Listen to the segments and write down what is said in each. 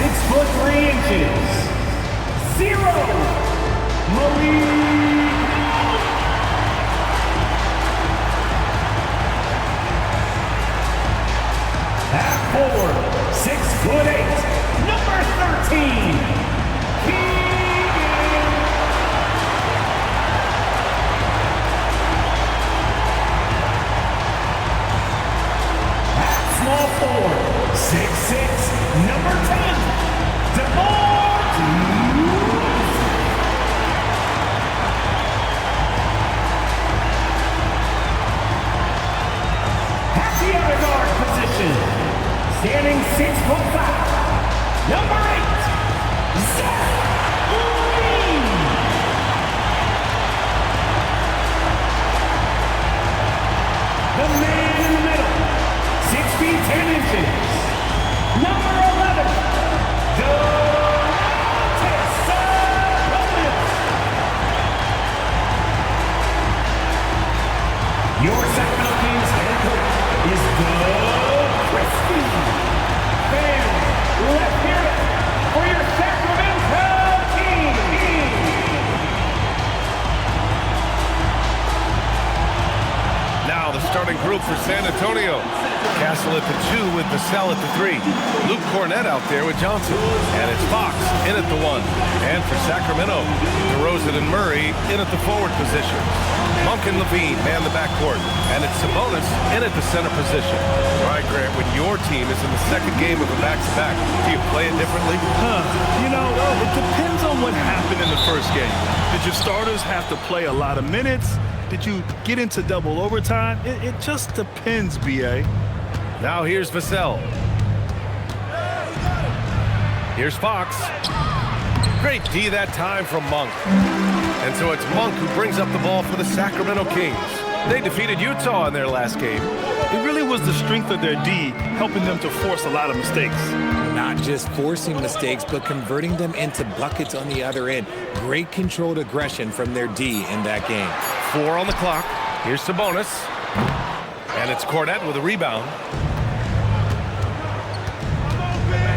6 foot 3 inches. 0. Marie. Half forward, 6 foot 8, number 13. Small forward, 6'6", number 10, at the other guard position, standing 6'5", number 8, Zach Lee. The man in the middle, 6 feet 10 inches. Number 11, your Sacramento Kings head coach is Doug Christie. Fans, let's hear it for your Sacramento Kings. Now the starting group for San Antonio. Castle at the 2 with Vassell at the 3. Luke Cornett out there with Johnson. And it's Fox in at the 1. And for Sacramento, DeRozan and Murray in at the forward position. Monk and Levine man the backcourt. And it's Sabonis in at the center position. All right, Grant, when your team is in the second game of a back-to-back, do you play it differently? You know, it depends on what happened in the first game. Did your starters have to play a lot of minutes? Did you get into double overtime? It just depends, B.A. Now here's Vassell. Here's Fox. Great D that time from Monk. And so it's Monk who brings up the ball for the Sacramento Kings. They defeated Utah in their last game. It really was the strength of their D helping them to force a lot of mistakes. Not just forcing mistakes, but converting them into buckets on the other end. Great controlled aggression from their D in that game. 4 on the clock. Here's Sabonis. And it's Cornett with a rebound.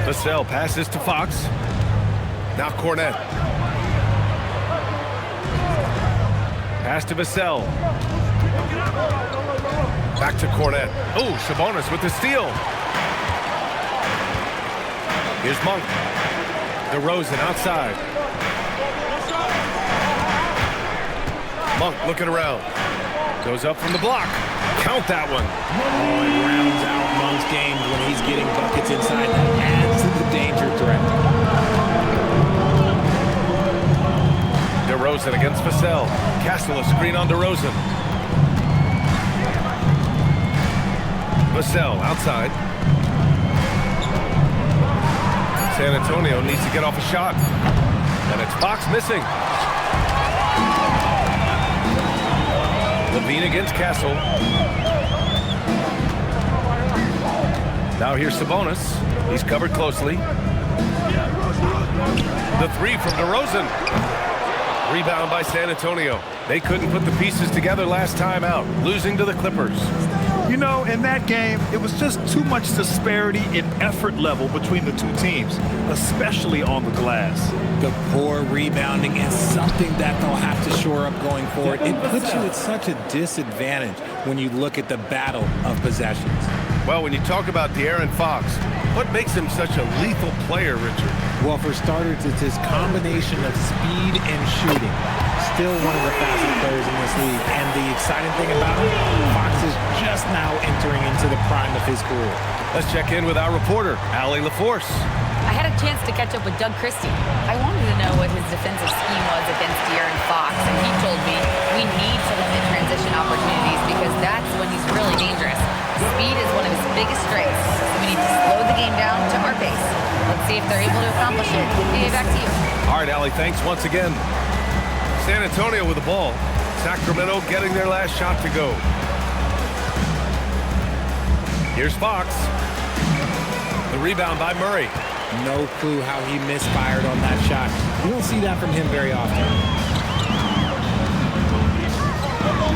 Vassell passes to Fox. Now Cornett. Pass to Vassell. Back to Cornett. Oh, Sabonis with the steal. Here's Monk. DeRozan outside. Monk looking around. Goes up from the block. Count that one. Oh, it rounds out Monk's game when he's getting buckets inside. That adds to the danger threat. DeRozan against Vassell. Castle a screen on DeRozan. Vassell outside. San Antonio needs to get off a shot. And it's Fox missing. Levine against Castle. Now here's Sabonis. He's covered closely. The 3 from DeRozan. Rebound by San Antonio. They couldn't put the pieces together last time out, losing to the Clippers. You know, in that game, it was just too much disparity in effort level between the two teams, especially on the glass. The poor rebounding is something that they'll have to shore up going forward. It puts you at such a disadvantage when you look at the battle of possessions. Well, when you talk about De'Aaron Fox, what makes him such a lethal player, Richard? Well, for starters, it's his combination of speed and shooting. Still one of the fastest players in this league. And the exciting thing about him, Fox is just now entering into the prime of his career. Let's check in with our reporter, Allie LaForce. I had a chance to catch up with Doug Christie. I wanted to know what his defensive scheme was against De'Aaron Fox, and he told me we need to limit transition opportunities because that's when he's really dangerous. Speed is one of his biggest strengths, so we need to slow the game down to our pace. Let's see if they're able to accomplish it. BA, back to you. All right, Allie, thanks once again. San Antonio with the ball. Sacramento getting their last shot to go. Here's Fox. The rebound by Murray. No clue how he misfired on that shot. You don't see that from him very often.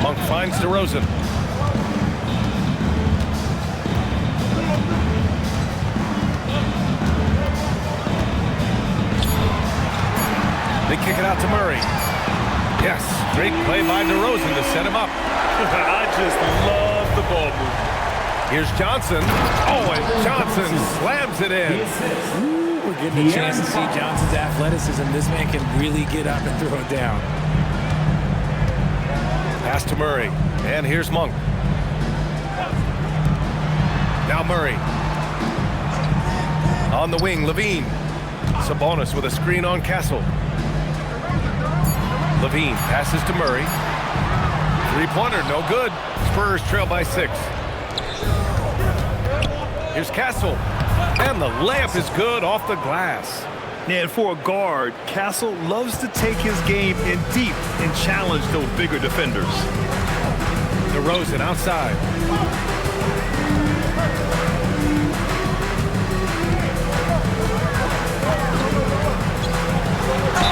Monk finds DeRozan. out to Murray. Yes, great play by DeRozan to set him up. I just love the ball movement. Here's Johnson. Oh, and Johnson slams it in. Ooh, we're getting a chance to see Johnson's athleticism. This man can really get up and throw it down. Pass to Murray. And here's Monk. Now Murray. On the wing, Levine. Sabonis with a screen on Castle. Levine passes to Murray. Three-pointer, no good. Spurs trail by 6. Here's Castle. And the layup is good off the glass. And for a guard, Castle loves to take his game in deep and challenge those bigger defenders. DeRozan outside.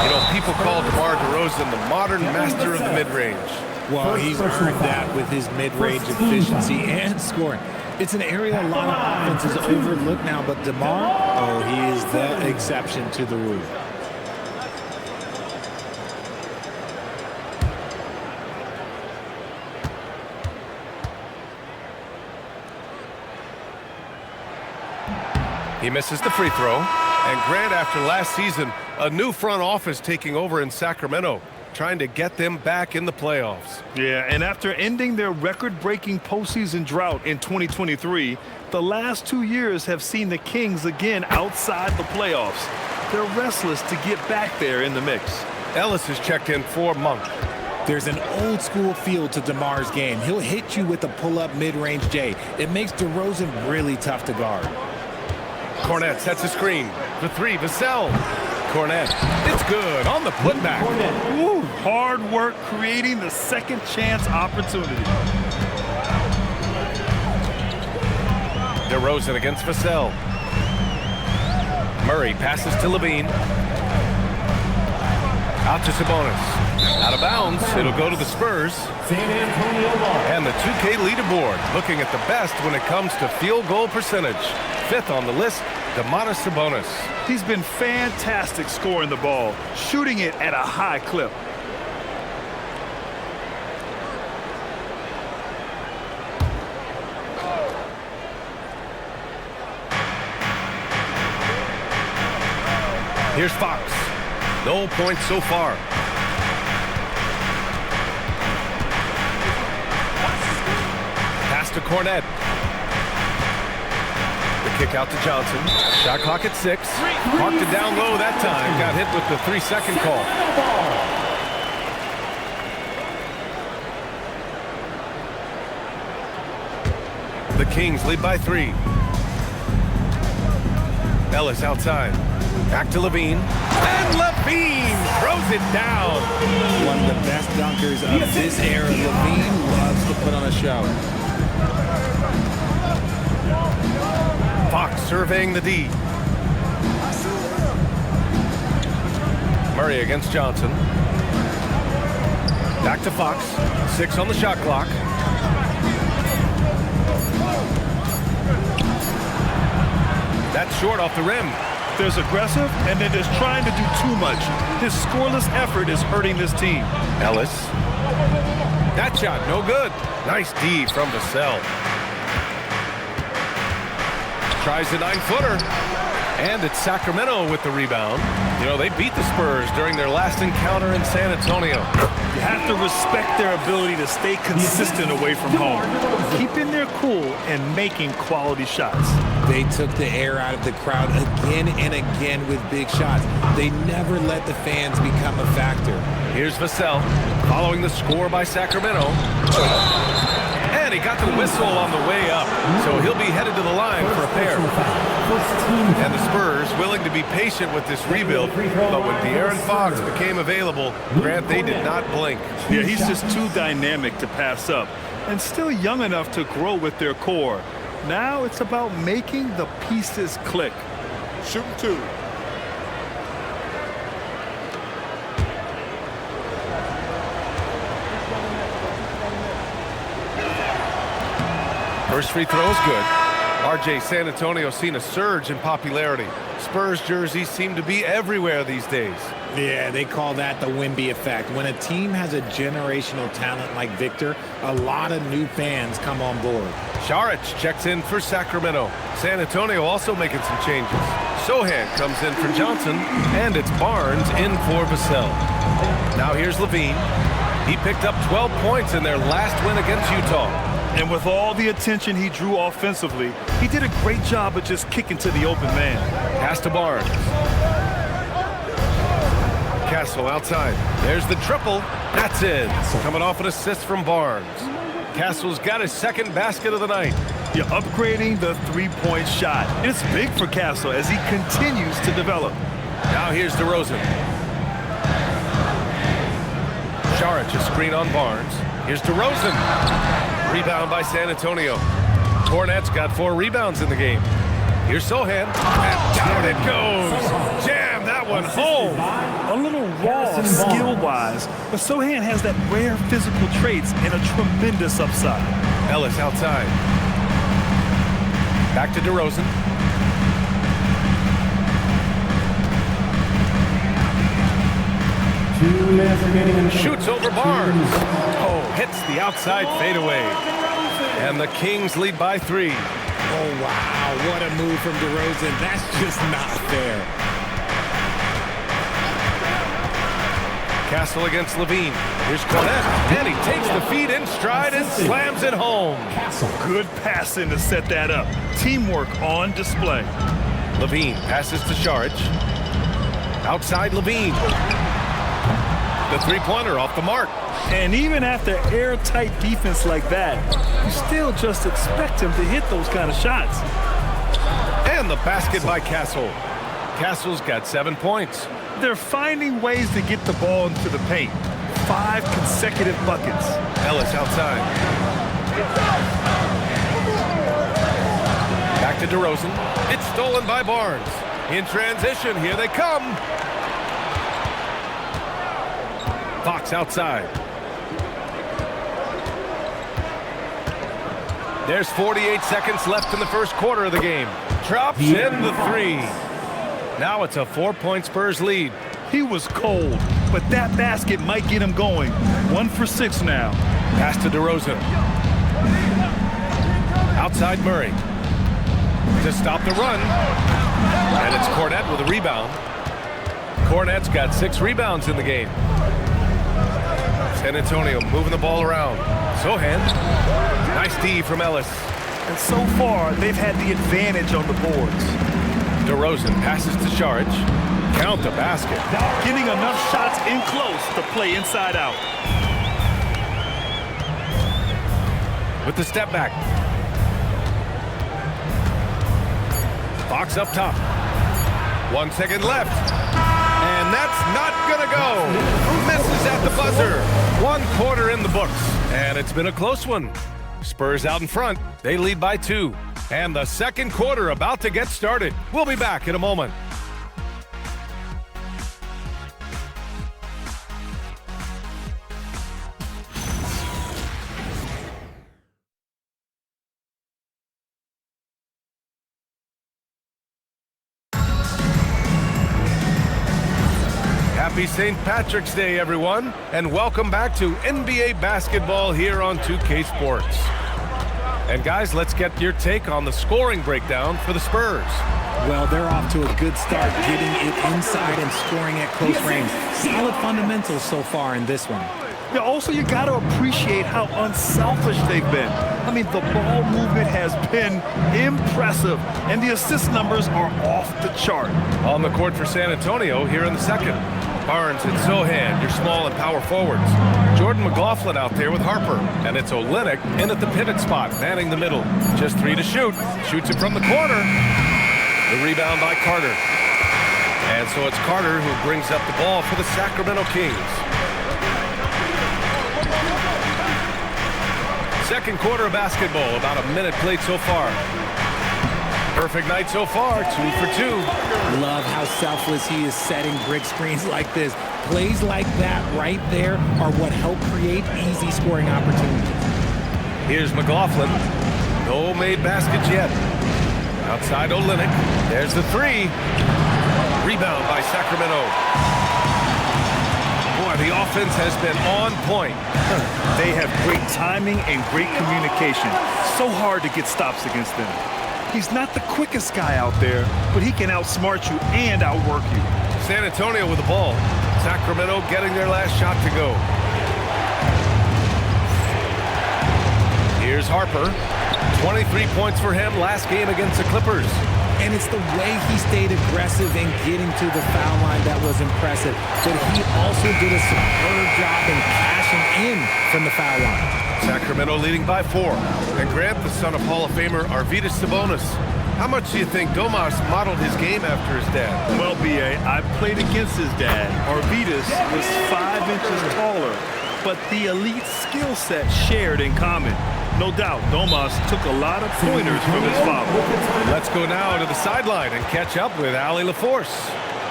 You know, people call DeMar DeRozan the modern master of the mid-range. Well, he's earned that with his mid-range efficiency and scoring. It's an area a lot of offenses overlook now, but DeMar, oh, he is the exception to the rule. He misses the free throw. And Grant, after last season, a new front office taking over in Sacramento, trying to get them back in the playoffs. Yeah, and after ending their record-breaking postseason drought in 2023, the last 2 years have seen the Kings again outside the playoffs. They're restless to get back there in the mix. Ellis is checked in for Monk. There's an old-school feel to DeMar's game. He'll hit you with a pull-up mid-range J. It makes DeRozan really tough to guard. Cornette sets a screen. For 3, Vassell. Cornette. It's good on the putback. Ooh, hard work creating the second chance opportunity. DeRozan against Vassell. Murray passes to Levine. Out to Sabonis. Out of bounds. It'll go to the Spurs. San Antonio ball. And the 2K leaderboard looking at the best when it comes to field goal percentage. 5th on the list, Domantas Sabonis. He's been fantastic scoring the ball, shooting it at a high clip. Here's Fox. No points so far. Pass to Cornette. The kick out to Johnson. Shot clock at 6. Parked it down low that time. Got hit with the 3-second call. The Kings lead by 3. Ellis outside. Back to Levine. And Levine throws it down. One of the best dunkers of this era. Levine loves to put on a show. Fox surveying the D. Murray against Johnson. Back to Fox. 6 on the shot clock. That's short off the rim. There's aggressive, and then there's trying to do too much. His scoreless effort is hurting this team. Ellis. That shot, no good. Nice D from Vassell. Tries a 9-footer. And it's Sacramento with the rebound. You know, they beat the Spurs during their last encounter in San Antonio. You have to respect their ability to stay consistent away from home, keeping their cool and making quality shots. They took the air out of the crowd again and again with big shots. They never let the fans become a factor. Here's Vassell following the score by Sacramento. And he got the whistle on the way up, so he'll be headed to the line for a pair. And the Spurs willing to be patient with this rebuild, but when De'Aaron Fox became available, Grant, they did not blink. Yeah, he's just too dynamic to pass up and still young enough to grow with their core. Now it's about making the pieces click. Shooting 2. First free throw is good. RJ, San Antonio's seen a surge in popularity. Spurs jerseys seem to be everywhere these days. Yeah, they call that the Wemby effect. When a team has a generational talent like Victor, a lot of new fans come on board. Saric checks in for Sacramento. San Antonio also making some changes. Sohan comes in for Johnson, and it's Barnes in for Vassell. Now here's Levine. He picked up 12 points in their last win against Utah. And with all the attention he drew offensively, he did a great job of just kicking to the open man. Pass to Barnes. Castle outside. There's the triple. That's it. Coming off an assist from Barnes. Castle's got his second basket of the night. You're upgrading the three-point shot. It's big for Castle as he continues to develop. Now here's DeRozan. Saric, a screen on Barnes. Here's DeRozan. Rebound by San Antonio. Cornette's got 4 rebounds in the game. Here's Sohan. And down it goes. Jam that one home. A little raw skill-wise, but Sohan has that rare physical traits and a tremendous upside. Ellis outside. Back to DeRozan. Shoots over Barnes. Oh, hits the outside fadeaway. And the Kings lead by 3. Oh, wow, what a move from DeRozan. That's just not fair. Castle against Levine. Here's Cornette, and he takes the feed in stride and slams it home. Good passing to set that up. Teamwork on display. Levine passes to Saric. Outside Levine. The three-pointer off the mark. And even after airtight defense like that, you still just expect him to hit those kind of shots. And the basket by Castle. Castle's got 7 points. They're finding ways to get the ball into the paint. 5 consecutive buckets. Ellis outside. Back to DeRozan. It's stolen by Barnes. In transition, here they come. Fox outside. There's 48 seconds left in the first quarter of the game. Drops in the 3. Now it's a 4-point Spurs lead. He was cold, but that basket might get him going. 1 for 6 now. Pass to DeRozan. Outside Murray. To stop the run. And it's Cornette with a rebound. Cornette's got 6 rebounds in the game. San Antonio moving the ball around. Sohan. Nice D from Ellis. And so far, they've had the advantage on the boards. DeRozan passes to Saric. Count the basket. Getting enough shots in close to play inside out. With the step back. Fox up top. 1 second left. And that's not gonna go. Misses at the buzzer. 1 quarter in the books. And it's been a close one. Spurs out in front. They lead by 2. And the second quarter about to get started. We'll be back in a moment. Happy St. Patrick's Day, everyone, and welcome back to NBA basketball here on 2K Sports. And guys, let's get your take on the scoring breakdown for the Spurs. Well, they're off to a good start, getting it inside and scoring at close range. Solid fundamentals so far in this one. Yeah, also, you got to appreciate how unselfish they've been. I mean, the ball movement has been impressive, and the assist numbers are off the chart. On the court for San Antonio here in the second. Barnes and Sohan, your small and power forwards. Jordan McLaughlin out there with Harper. And it's Olynyk in at the pivot spot, manning the middle. Just 3 to shoot. Shoots it from the corner. The rebound by Carter. And so it's Carter who brings up the ball for the Sacramento Kings. Second quarter of basketball, about a minute played so far. Perfect night so far, 2 for 2. Love how selfless he is setting brick screens like this. Plays like that right there are what help create easy scoring opportunities. Here's McLaughlin. No made baskets yet. Outside Olynyk. There's the three. Rebound by Sacramento. Boy, the offense has been on point. They have great timing and great communication. So hard to get stops against them. He's not the quickest guy out there, but he can outsmart you and outwork you. San Antonio with the ball. Sacramento getting their last shot to go. Here's Harper. 23 points for him last game against the Clippers. And it's the way he stayed aggressive in getting to the foul line that was impressive. But he also did a superb job in cashing in from the foul line. Sacramento leading by 4. And Grant, the son of Hall of Famer Arvydas Sabonis. How much do you think Domas modeled his game after his dad? Well, B.A., I played against his dad. Arvydas was 5 inches taller, but the elite skill set shared in common. No doubt, Domas took a lot of pointers from his father. Let's go now to the sideline and catch up with Allie LaForce.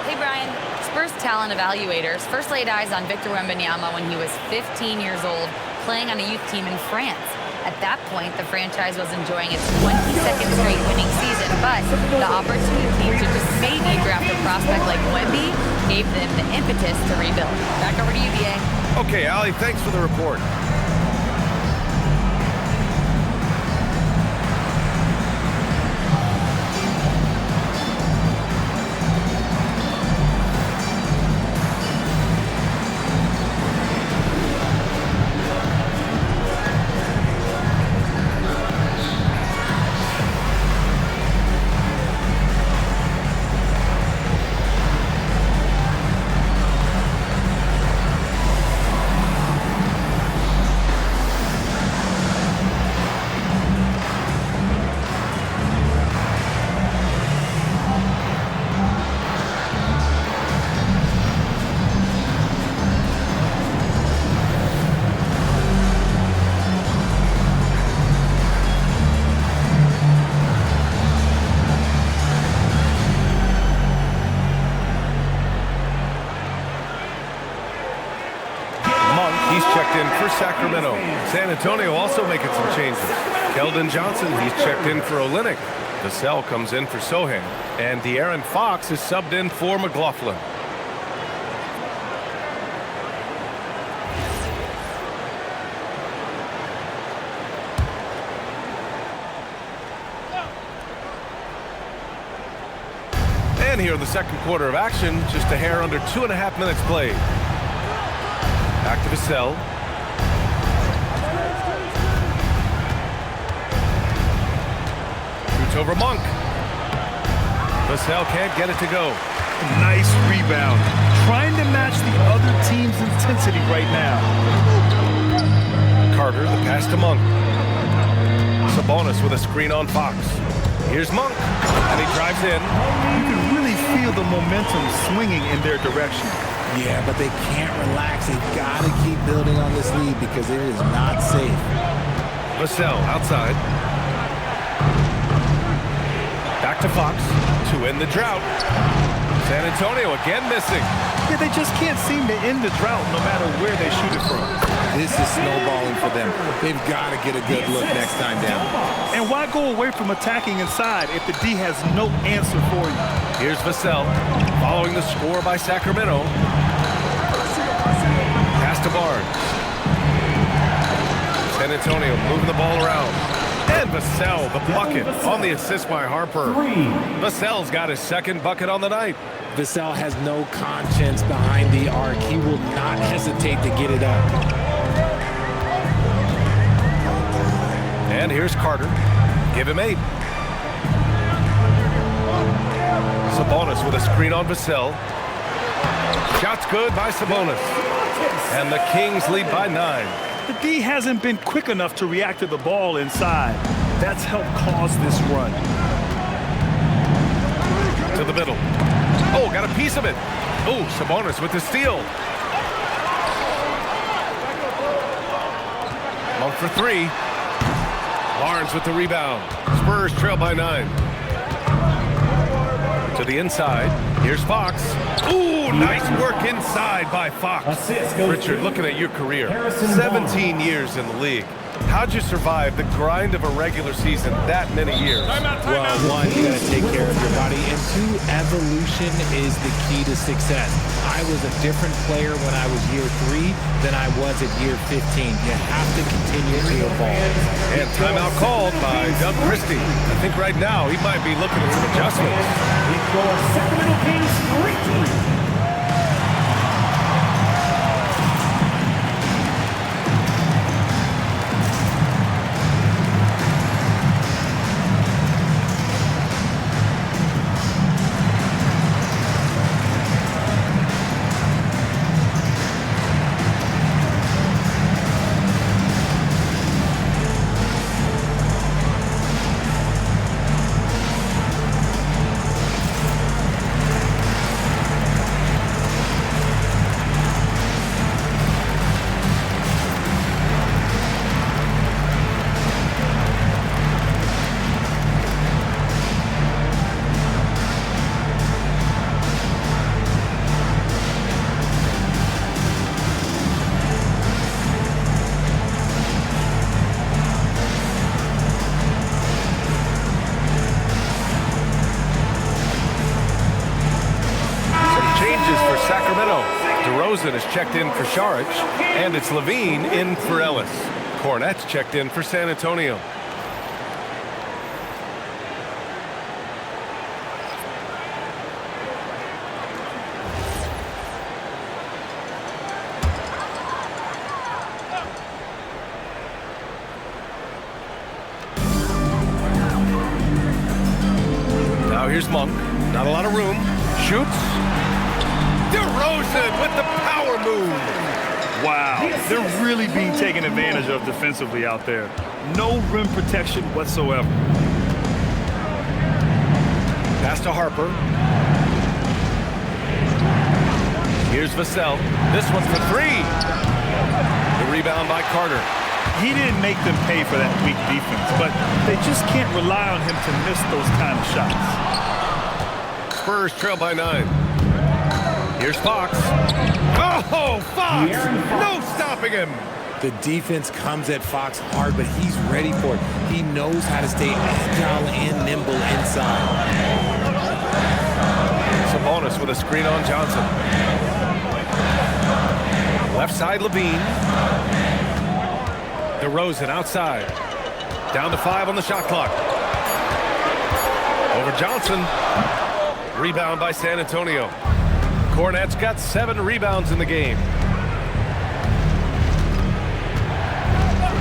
Hey, Brian. Spurs talent evaluators first laid eyes on Victor Wembanyama when he was 15 years old, playing on a youth team in France. At that point, the franchise was enjoying its 22nd straight winning season, but the opportunity to just maybe draft a prospect like Wemby gave them the impetus to rebuild. Back over to you, BA. Okay, Allie, thanks for the report. He's checked in for Sacramento. San Antonio also making some changes. Keldon Johnson, he's checked in for Olynyk. Vassell comes in for Sohan. And De'Aaron Fox is subbed in for McLaughlin. And here in the second quarter of action, just a hair under 2.5 minutes played. Back to Vassell. Shoots over Monk. Vassell can't get it to go. Nice rebound. Trying to match the other team's intensity right now. Carter, the pass to Monk. Sabonis with a screen on Fox. Here's Monk, and he drives in. You can really feel the momentum swinging in their direction. Yeah, but they can't relax. They've got to keep building on this lead because it is not safe. Vassell outside. Back to Fox to end the drought. San Antonio again missing. Yeah, they just can't seem to end the drought no matter where they shoot it from. This is snowballing for them. They've got to get a good look next time down. And why go away from attacking inside if the D has no answer for you? Here's Vassell following the score by Sacramento. Pass to Barnes. San Antonio moving the ball around. And Vassell, the bucket on the assist by Harper. Vassell's got his second bucket on the night. Vassell has no conscience behind the arc. He will not hesitate to get it up. And here's Carter. Give him 8. Sabonis with a screen on Vassell. Shot's good by Sabonis. And the Kings lead by 9. The D hasn't been quick enough to react to the ball inside. That's helped cause this run. To the middle. Oh, got a piece of it. Oh, Sabonis with the steal. Monk for 3. Barnes with the rebound. Spurs trail by 9. To the inside. Here's Fox. Ooh, nice work inside by Fox. Richard, looking at your career. 17 years in the league. How'd you survive the grind of a regular season that many years? Well, one, you got to take care of your body, and two, evolution is the key to success. I was a different player when I was year 3 than I was at year 15. You have to continue to evolve. And timeout called by Doug Christie. I think right now he might be looking at some adjustments. For Sacramento Kings, 3-3. Sacramento. DeRozan is checked in for Saric, and it's Levine in for Ellis. Cornette's checked in for San Antonio. Now here's Monk. Not a lot of room. Shoots. DeRozan with the power move. Wow, they're really being taken advantage of defensively out there. No rim protection whatsoever. Pass to Harper. Here's Vassell. This one for 3. The rebound by Carter. He didn't make them pay for that weak defense, but they just can't rely on him to miss those kind of shots. Spurs trail by 9. Here's Fox. Oh, Fox! No stopping him. The defense comes at Fox hard, but he's ready for it. He knows how to stay agile and nimble inside. Sabonis with a screen on Johnson. Left side, Levine. DeRozan outside. Down to 5 on the shot clock. Over Johnson. Rebound by San Antonio. Cornette's got 7 rebounds in the game.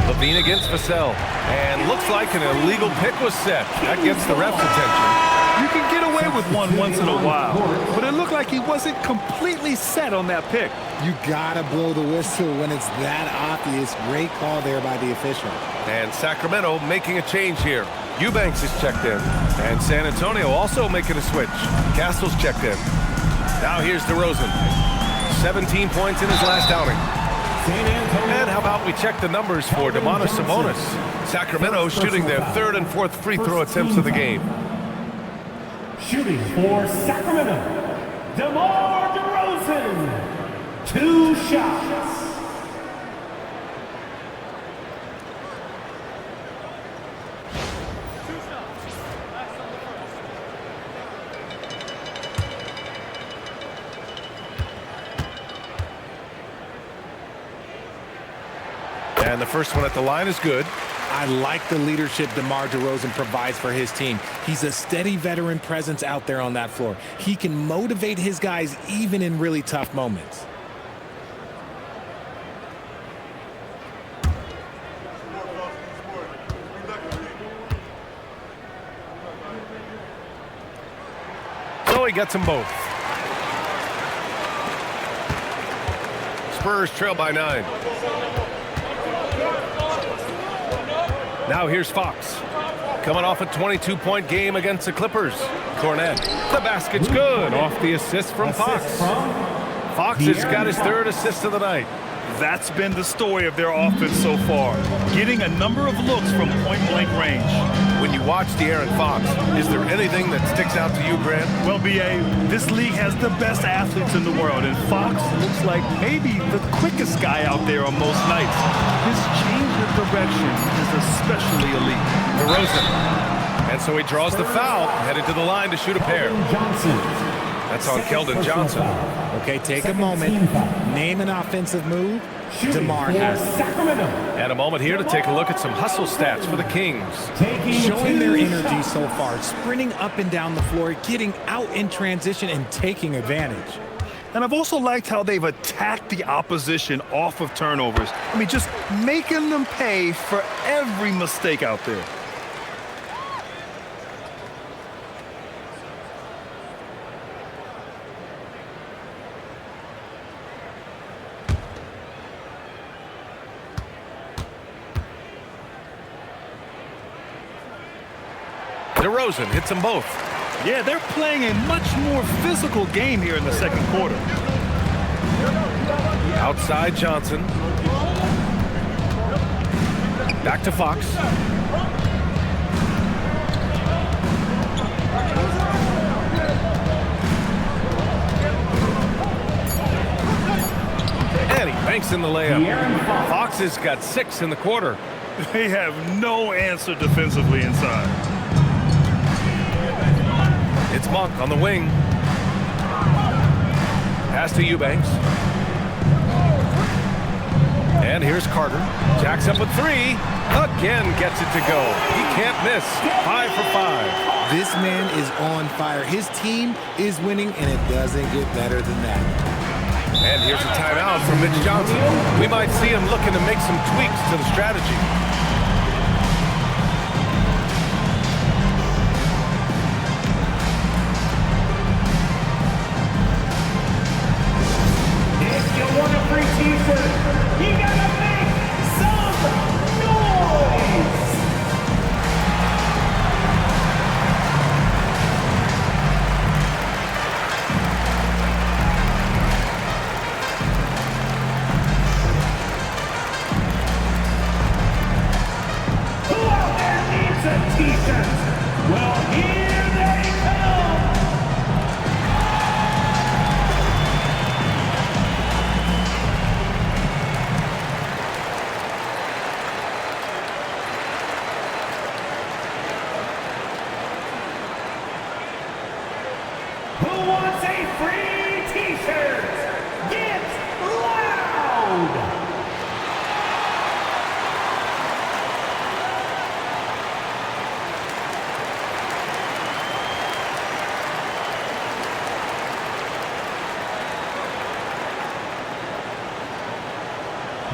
Levine against Vassell. And looks like an illegal pick was set. That gets the ref's attention. You can get away with one once in a while, but it looked like he wasn't completely set on that pick. You gotta blow the whistle when it's that obvious. Great call there by the official. And Sacramento making a change here. Eubanks is checked in. And San Antonio also making a switch. Castle's checked in. Now here's DeRozan. 17 points in his last outing. And how about we check the numbers for Domantas Sabonis. Sacramento shooting their 3rd and 4th free throw attempts of the game. Shooting for Sacramento, DeMar DeRozan. 2 shots. And the first one at the line is good. I like the leadership DeMar DeRozan provides for his team. He's a steady veteran presence out there on that floor. He can motivate his guys even in really tough moments. So he gets them both. Spurs trail by 9. Now here's Fox. Coming off a 22-point game against the Clippers. Cornette. The basket's good off the assist from Fox. Fox has got his 3rd assist of the night. That's been the story of their offense so far, getting a number of looks from point-blank range. When you watch De'Aaron Fox, is there anything that sticks out to you, Grant? Well, B.A., this league has the best athletes in the world, and Fox looks like maybe the quickest guy out there on most nights. His change offensive direction is especially elite. DeRozan. And so he draws the foul, headed to the line to shoot a pair. That's on Keldon Johnson. Okay, take a moment. Name an offensive move. DeMar has Sacramento. And a moment here to take a look at some hustle stats for the Kings. showing their energy so far, sprinting up and down the floor, getting out in transition and taking advantage. And I've also liked how they've attacked the opposition off of turnovers. I mean, just making them pay for every mistake out there. DeRozan hits them both. Yeah, they're playing a much more physical game here in the second quarter. Outside Johnson. Back to Fox. And he banks in the layup. Fox has got 6 in the quarter. They have no answer defensively inside. It's Monk on the wing. Pass to Eubanks. And here's Carter. Jacks up a 3. Again gets it to go. He can't miss. 5 for 5. This man is on fire. His team is winning, and it doesn't get better than that. And here's a timeout from Mitch Johnson. We might see him looking to make some tweaks to the strategy.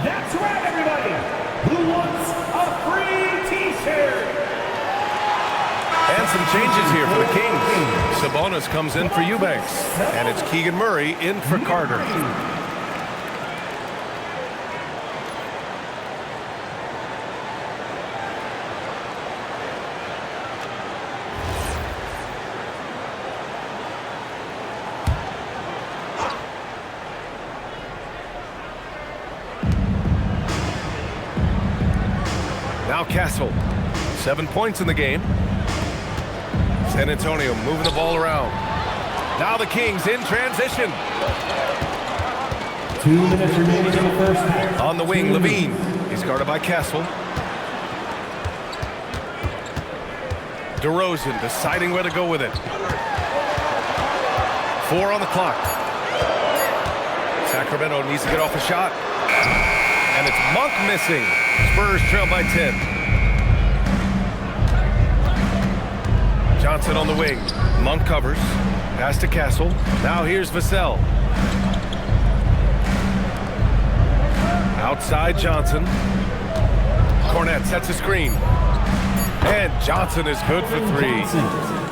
That's right, everybody. Who wants a free T-shirt? And some changes here for the Kings. Sabonis comes in for Eubanks. And it's Keegan Murray in for Carter. Now Castle, 7 points in the game. San Antonio moving the ball around. Now the Kings in transition. 2 minutes remaining in the first half. On the wing, Levine. He's guarded by Castle. DeRozan deciding where to go with it. 4 on the clock. Sacramento needs to get off a shot. And it's Monk missing. Spurs trail by 10. Johnson on the wing. Monk covers. Pass to Castle. Now here's Vassell. Outside Johnson. Cornette sets a screen. And Johnson is good for 3.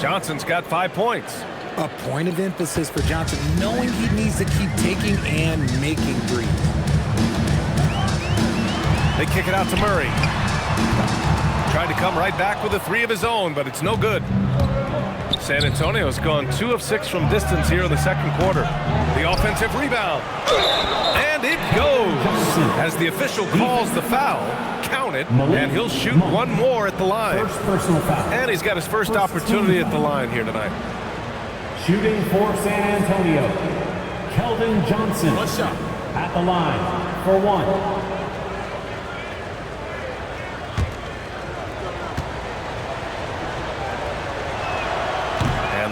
Johnson's got 5 points. A point of emphasis for Johnson, knowing he needs to keep taking and making threes. They kick it out to Murray. Tried to come right back with a 3 of his own, but it's no good. San Antonio's gone 2 of 6 from distance here in the second quarter. The offensive rebound. And it goes. As the official calls the foul, count it, and he'll shoot 1 more at the line. First personal foul. And he's got his first opportunity at the line here tonight. Shooting for San Antonio, Keldon Johnson. At the line for 1.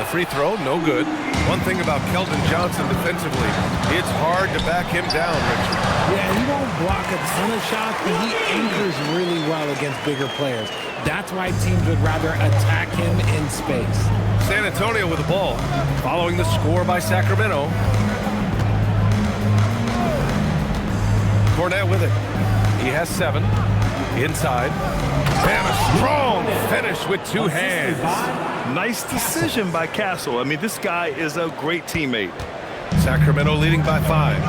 free throw, no good. One thing about Keldon Johnson defensively, it's hard to back him down, Richard. Yeah, he won't block a ton of shots, but he anchors really well against bigger players. That's why teams would rather attack him in space. San Antonio with the ball, following the score by Sacramento. Cornet with it. He has 7. Inside. And a strong finish with 2 hands. Nice decision by Castle. I mean, this guy is a great teammate. Sacramento leading by 5.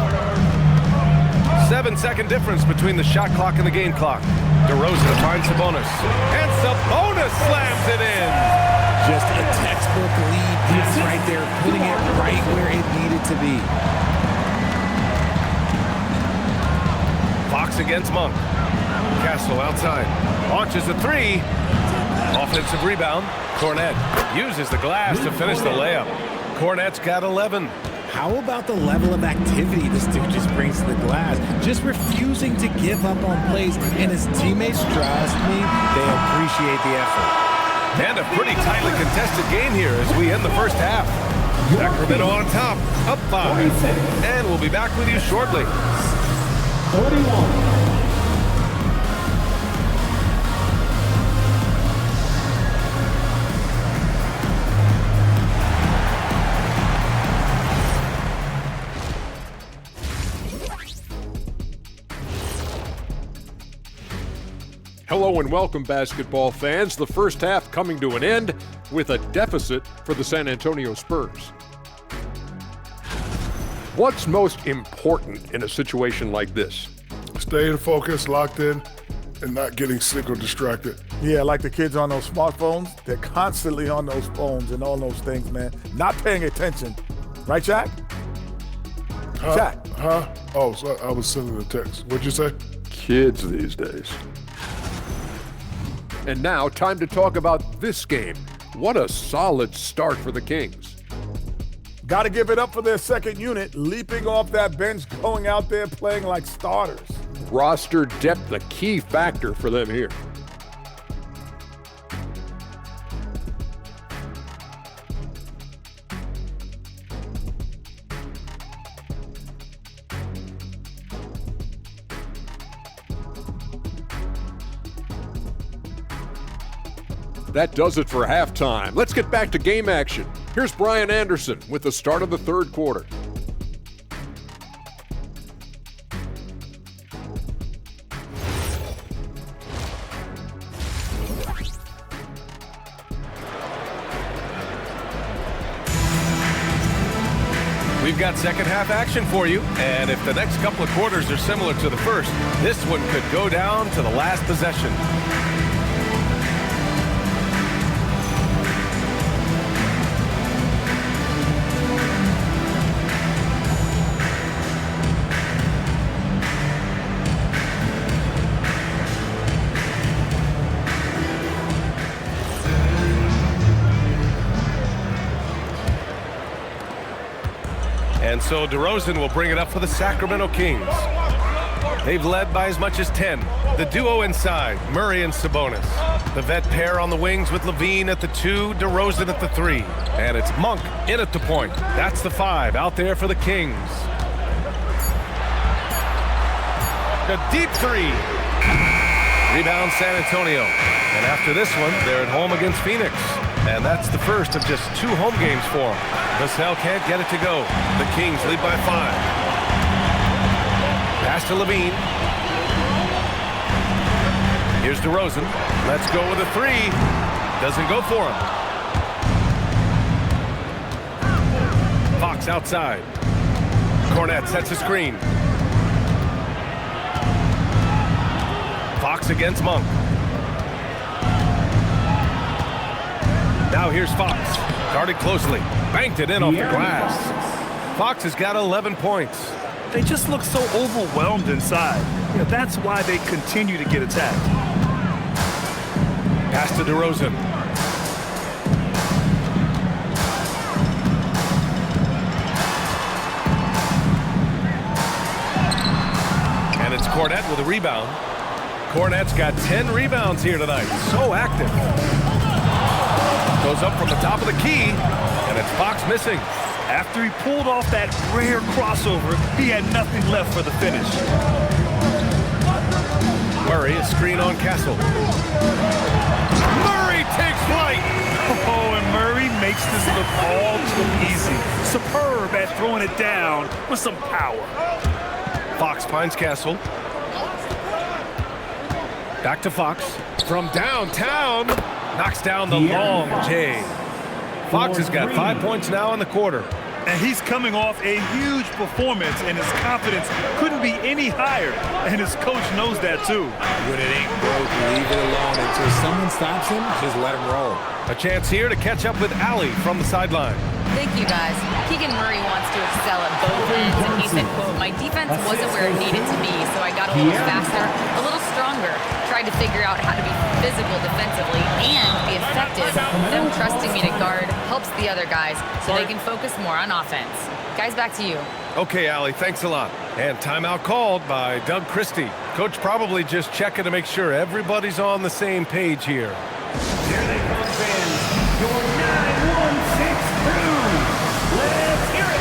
7-second difference between the shot clock and the game clock. DeRozan finds Sabonis. And Sabonis slams it in. Just a textbook lead pass right there, putting it right where it needed to be. Fox against Monk. Castle outside. Launches a 3. Offensive rebound. Cornet uses the glass to finish the layup. Cornet's got 11. How about the level of activity this dude just brings to the glass? Just refusing to give up on plays, and his teammates, trust me, they appreciate the effort. And a pretty tightly contested game here as we end the first half. Sacramento on top, up 5. And we'll be back with you shortly. 31. Hello and welcome, basketball fans. The first half coming to an end with a deficit for the San Antonio Spurs. What's most important in a situation like this? Staying focused, locked in, and not getting sick or distracted. Yeah, like the kids on those smartphones, they're constantly on those phones and all those things, man. Not paying attention. Right, Shaq? Shaq? Huh? Oh, so I was sending a text. What'd you say? Kids these days. And now, time to talk about this game. What a solid start for the Kings. Got to give it up for their second unit, leaping off that bench, going out there playing like starters. Roster depth, a key factor for them here. That does it for halftime. Let's get back to game action. Here's Brian Anderson with the start of the third quarter. We've got second half action for you, and if the next couple of quarters are similar to the first, this one could go down to the last possession. And so DeRozan will bring it up for the Sacramento Kings. They've led by as much as 10. The duo inside, Murray and Sabonis. The vet pair on the wings with Levine at the 2, DeRozan at the 3. And it's Monk in at the point. That's the 5 out there for the Kings. A deep 3. Rebound San Antonio. And after this one, they're at home against Phoenix. And that's the first of just 2 home games for them. Vassell can't get it to go. The Kings lead by 5. Pass to Levine. Here's DeRozan. Let's go with a 3. Doesn't go for him. Fox outside. Cornet sets a screen. Fox against Monk. Now here's Fox. Guarded closely. Banked it in off the glass. Fox has got 11 points. They just look so overwhelmed inside. You know, that's why they continue to get attacked. Pass to DeRozan. And it's Cornet with a rebound. Cornet's got 10 rebounds here tonight. So active. Goes up from the top of the key, and And it's Fox missing. After he pulled off that rare crossover, he had nothing left for the finish. Murray, a screen on Castle. Murray takes flight. Oh, and Murray makes this look all too easy. Superb at throwing it down with some power. Fox finds Castle. Back to Fox. From downtown. Knocks down the long J. Fox has got 5 points now in the quarter. And he's coming off a huge performance, and his confidence couldn't be any higher. And his coach knows that, too. When it ain't broke, leave it alone. Until someone stops him, just let him roll. A chance here to catch up with Allie from the sideline. Thank you, guys. Keegan Murray wants to excel at both ends, and he said, quote, "My defense wasn't where it needed to be, so I got a little faster, a little stronger, tried to figure out how to be physical defensively and be effective. Them trusting me to guard helps the other guys so they can focus more on offense." Guys, back to you. Okay, Allie, thanks a lot. And timeout called by Doug Christie. Coach probably just checking to make sure everybody's on the same page here. Here they come, fans. Your 9-1-6 crew. Let's hear it.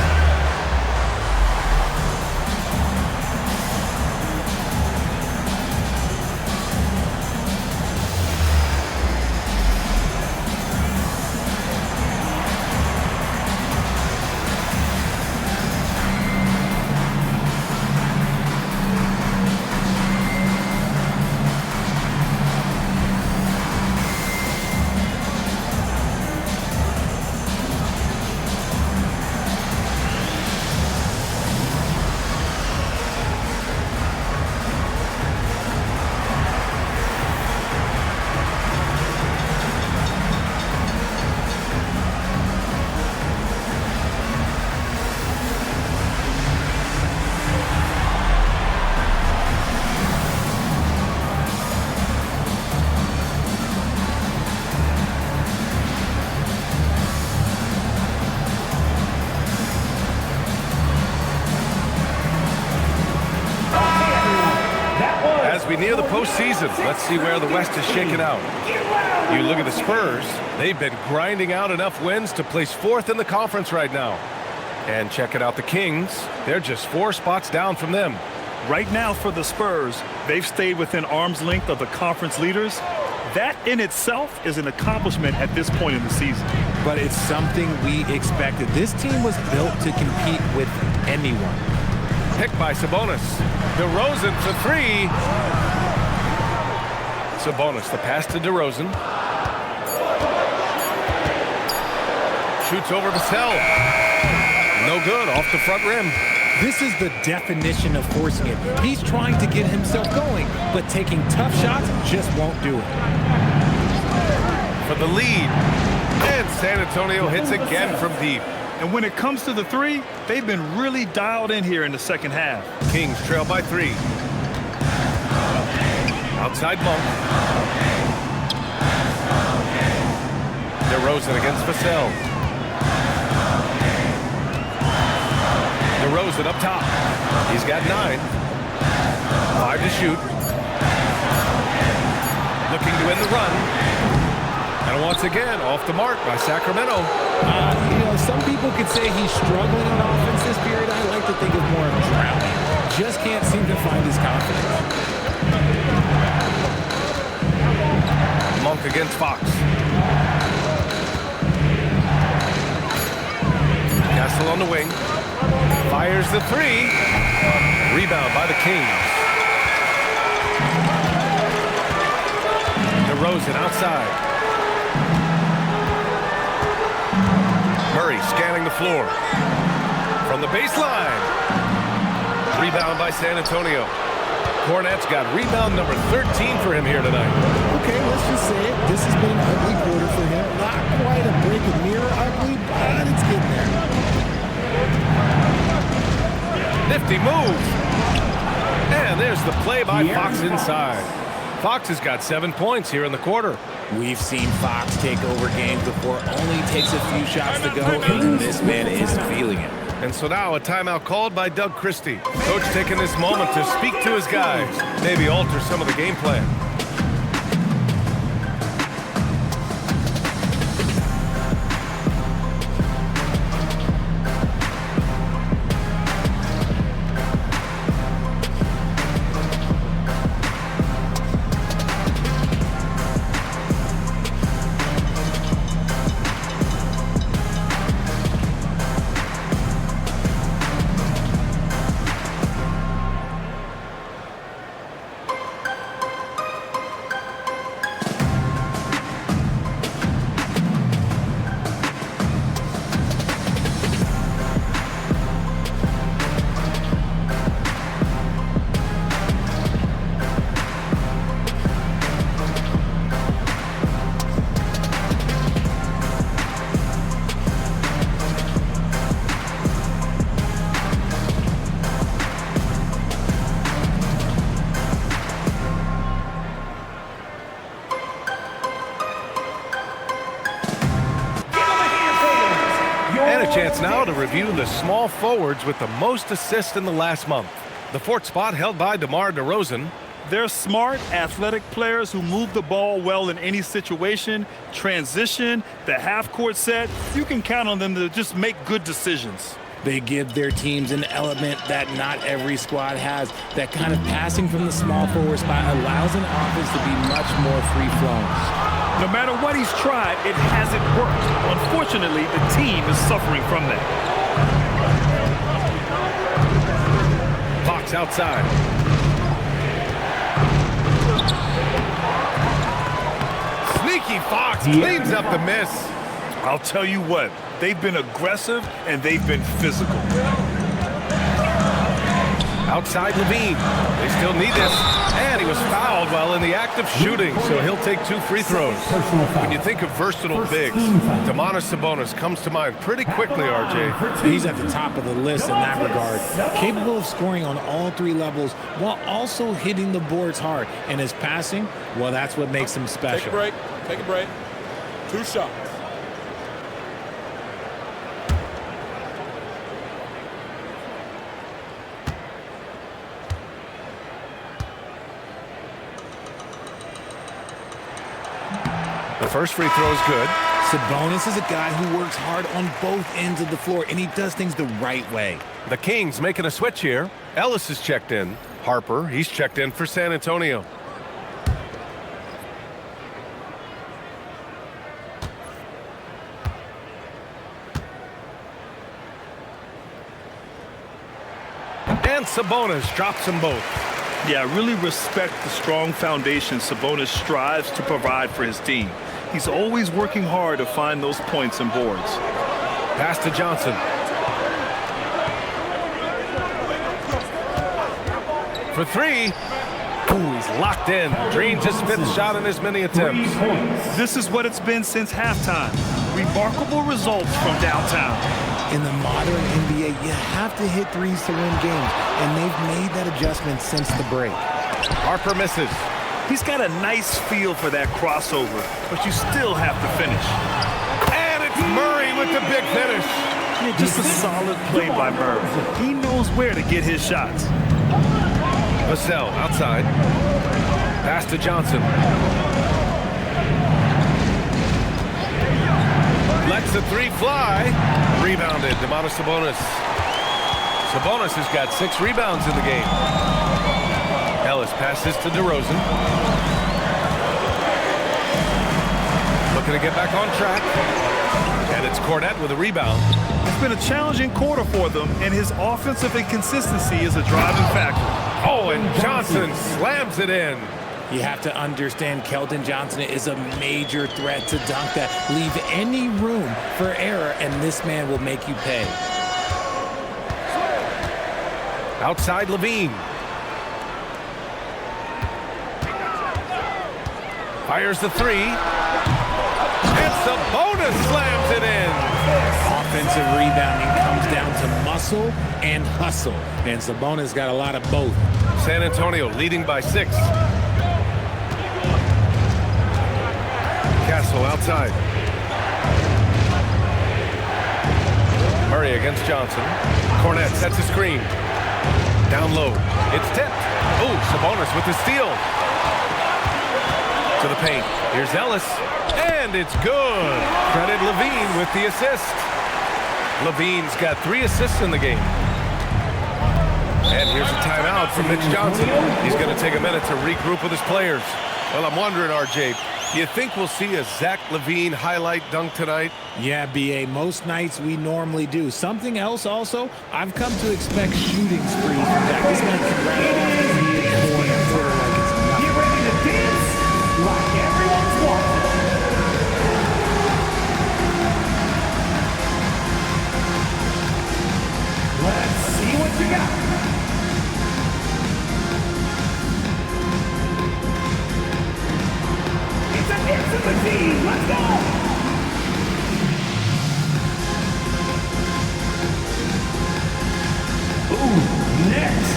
As we near the postseason, let's see where the West is shaken out. You look at the Spurs, they've been grinding out enough wins to place 4th in the conference right now. And checking out the Kings, they're just 4 spots down from them. Right now for the Spurs, they've stayed within arm's length of the conference leaders. That in itself is an accomplishment at this point in the season. But it's something we expected. This team was built to compete with anyone. Picked by Sabonis. DeRozan for 3. Sabonis, the pass to DeRozan. Shoots over Vassell. No good, off the front rim. This is the definition of forcing it. He's trying to get himself going, but taking tough shots just won't do it. For the lead. And San Antonio hits again from deep. And when it comes to the 3, they've been really dialed in here in the second half. Kings trail by 3. Outside Monk. DeRozan against Vassell. DeRozan up top. He's got 9. 5 to shoot. Looking to win the run. And once again, off the mark by Sacramento. Some people could say he's struggling on offense this period. I like to think of more of drowning. Just can't seem to find his confidence. Monk against Fox. Castle on the wing. Fires the 3. Rebound by the Kings. DeRozan outside. Murray scanning the floor. From the baseline. Rebound by San Antonio. Cornette's got rebound number 13 for him here tonight. Okay, let's just say it. This has been an ugly quarter for him. Not quite a break and mirror ugly, but it's getting there. Nifty move. And there's the play by Fox inside. Fox has got 7 points here in the quarter. We've seen Fox take over games before. Only takes a few shots to go, and this man is feeling it. And so now a timeout called by Doug Christie. Coach taking this moment to speak to his guys, maybe alter some of the game plan. And a chance now to review the small forwards with the most assists in the last month. The fourth spot held by DeMar DeRozan. They're smart, athletic players who move the ball well in any situation, transition, the half-court set. You can count on them to just make good decisions. They give their teams an element that not every squad has. That kind of passing from the small forward spot allows an offense to be much more free-flowing. No matter what he's tried, it hasn't worked. Unfortunately, the team is suffering from that. Fox outside. Sneaky Fox cleans up the miss. I'll tell you what, they've been aggressive and they've been physical. Outside Levine. They still need this. And he was fouled while in the act of shooting, so he'll take 2 free throws. When you think of versatile bigs, Domantas Sabonis comes to mind pretty quickly, RJ. He's at the top of the list in that regard. Capable of scoring on all 3 levels while also hitting the boards hard. And his passing, well, that's what makes him special. Take a break. Take a break. 2 shots. The first free throw is good. Sabonis is a guy who works hard on both ends of the floor, and he does things the right way. The Kings making a switch here. Ellis is checked in. Harper, he's checked in for San Antonio. And Sabonis drops them both. Yeah, I really respect the strong foundation Sabonis strives to provide for his team. He's always working hard to find those points and boards. Pass to Johnson. For 3. Ooh, he's locked in. Dreams his 5th shot in as many attempts. This is what it's been since halftime. Remarkable results from downtown. In the modern NBA, you have to hit threes to win games, and they've made that adjustment since the break. Harper misses. He's got a nice feel for that crossover, but you still have to finish. And it's Murray with the big finish. Yeah, just a solid play by Murray. He knows where to get his shots. Vassell outside. Pass to Johnson. Lets the 3 fly. Rebounded. Domantas Sabonis. Sabonis has got 6 rebounds in the game. Ellis passes to DeRozan. Looking to get back on track. And it's Cornette with a rebound. It's been a challenging quarter for them, and his offensive inconsistency is a driving factor. Oh, and Johnson slams it in. You have to understand Keldon Johnson is a major threat to dunk that. Leave any room for error, and this man will make you pay. Outside Levine. Fires the 3. And Sabonis slams it in. Offensive rebounding comes down to muscle and hustle, and Sabonis got a lot of both. San Antonio leading by 6. Castle outside. Murray against Johnson. Cornette sets a screen. Down low. It's tipped. Oh, Sabonis with the steal. To the paint. Here's Ellis. And it's good. Credit Levine with the assist. Levine's got 3 assists in the game. And here's a timeout from Mitch Johnson. He's going to take a minute to regroup with his players. Well, I'm wondering, RJ, do you think we'll see a Zach LaVine highlight dunk tonight? Yeah, B.A., most nights we normally do. Something else also, I've come to expect shooting sprees from Zach. This man can run off the corner like it's nothing. Get ready to dance like everyone's watching. Let's see what you got. It's the team. Let's go. Ooh, next.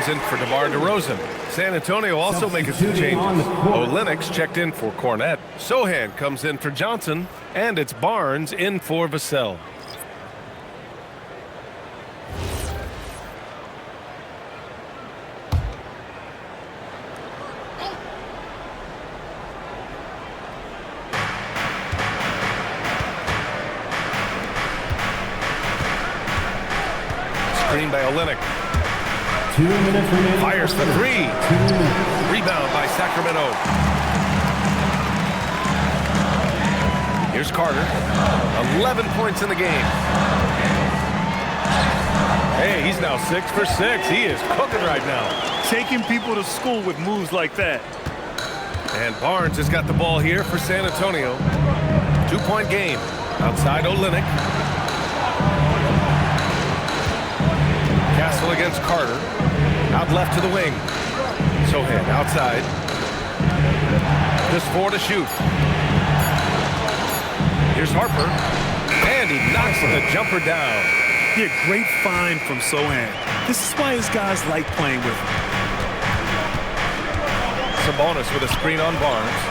comes in for DeMar DeRozan. San Antonio also making some changes. Olynyk's checked in for Cornette. Sohan comes in for Johnson. And it's Barnes in for Vassell. Screen by Olynyk. 2 minutes remaining. Fires the three. Rebound by Sacramento. Here's Carter. 11 points in the game. Hey, he's now 6 for 6. He is cooking right now. Taking people to school with moves like that. And Barnes has got the ball here for San Antonio. 2-point game. Outside Olynyk. Castle against Carter. Out left to the wing. Sohan outside. Just 4 to shoot. Here's Harper. And he knocks the jumper down. Yeah, great find from Sohan. This is why his guys like playing with him. Sabonis with a screen on Barnes.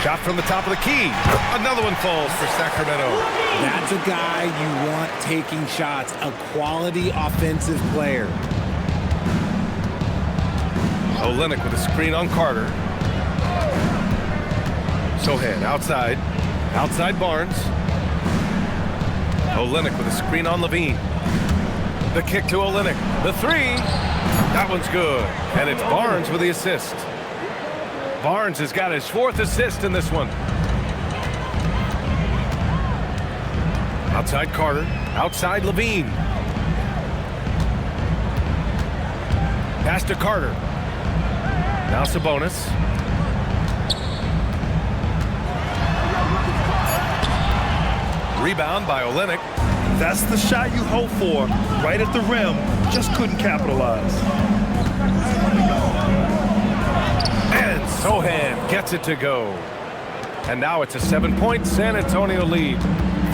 Shot from the top of the key. Another one falls for Sacramento. That's a guy you want taking shots, a quality offensive player. Olynyk with a screen on Carter. Sohan outside. Outside Barnes. Olynyk with a screen on Levine. The kick to Olynyk. The three. That one's good. And it's Barnes with the assist. Barnes has got his 4th assist in this one. Outside Carter. Outside Levine. Pass to Carter. Now Sabonis. Rebound by Olynyk. That's the shot you hope for. Right at the rim. Just couldn't capitalize. And Sohan gets it to go. And now it's a 7-point San Antonio lead.